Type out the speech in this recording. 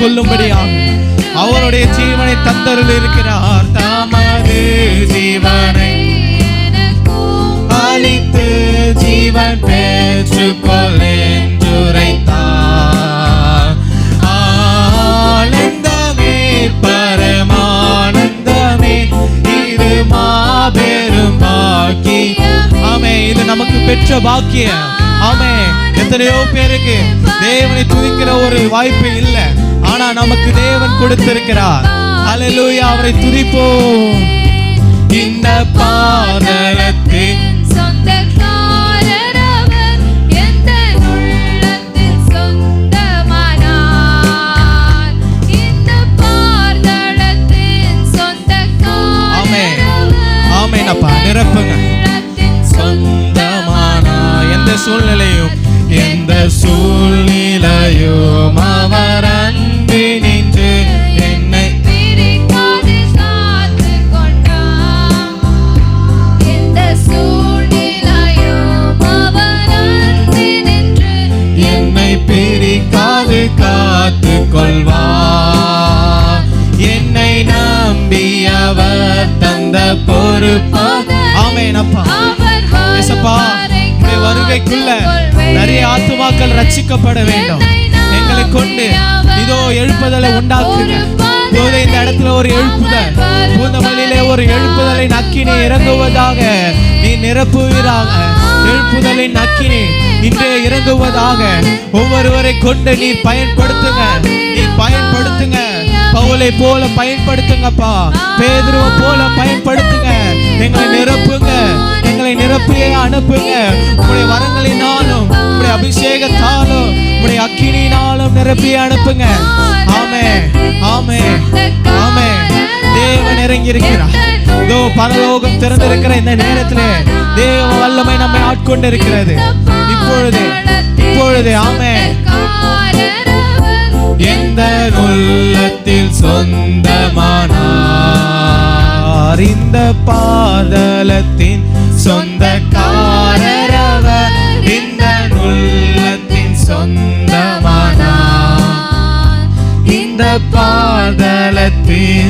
கொள்ளும்படியாக அவருடைய ஜீவனை தந்தருள் இருக்கிறார். தமது ஜீவனை அளித்து ஜீவன் பெற்றுக்கொள் என்றுரைத்தார். ஆனந்தமே பரமானந்தமே இது மாபெரும் பாக்கியம். ஆமே, இது நமக்கு பெற்ற பாக்கியம். ஆமே, எத்தனையோ பேருக்கு தேவனை துதிக்கிற ஒரு வாய்ப்பு இல்லை, ஆனா நமக்கு தேவன் கொடுத்திருக்கிறார். ஹல்லேலூயா, அவரை துதிப்போம். இந்த பாதலத்தின் சொந்தக்காரரவர் எந்த உள்ளத்தில் சொந்தமானார். இந்த பாதலத்தின் சொந்தக்காரரவர் ஆமென் அப்பா, நிரப்புங்க. சொந்தமானா எந்த சூழ்நிலையும் எந்த சூழ்நிலையும் அவர் அன்பு நின்று என்னை பிரிக்காது காத்து கொண்டார். எந்த சூழ்நிலையும் அவர் அன்பு நின்று என்னை பிரிக்காது காத்து கொள்வார். என்னை நம்பி அவர் தந்த பொறுப்பு. ஆமென் அப்பா, ஏசப்பா, வருகைக்குள்ள நிறைய ஆத்துமாக்கள் ரட்சிக்கப்பட வேண்டும். எங்களை கொண்டு இதோ எழுப்புதலை உண்டாக்குங்க. இந்த இடத்துல ஒரு எழுப்புதல், பூந்தமல்லியிலே ஒரு எழுப்புதலின் அக்கினி இறங்குவதாக நீ நிரப்புவீராக. எழுப்புதலின் அக்கினி இன்றே இறங்குவதாக. ஒவ்வொருவரை கொண்டு நீ பயன்படுத்துங்க, நீ பயன்படுத்துங்க. பவுலை போல பயன்படுத்துங்கப்பா, பேதுருவை போல பயன்படுத்துங்க. எங்களை நிரப்புங்க, எங்களை நிரப்பியே அனுப்புங்க. உங்களுடைய வரங்களினாலும் உங்களுடைய அபிஷேகத்தாலும் உங்களுடைய அக்கினினாலும் நிரப்பியே அனுப்புங்க. ஆமே ஆமே ஆமே. தேவன் இறங்கி இருக்கிறார். இதோ பரலோகம் திறந்திருக்கிற இந்த நேரத்திலே தேவ வல்லமை நம்மை ஆட்கொண்டு இருக்கிறது. இப்பொழுது ஆமே. எந்த உள்ளத்தில் சொந்தமானார் இந்த பாதலத்தின்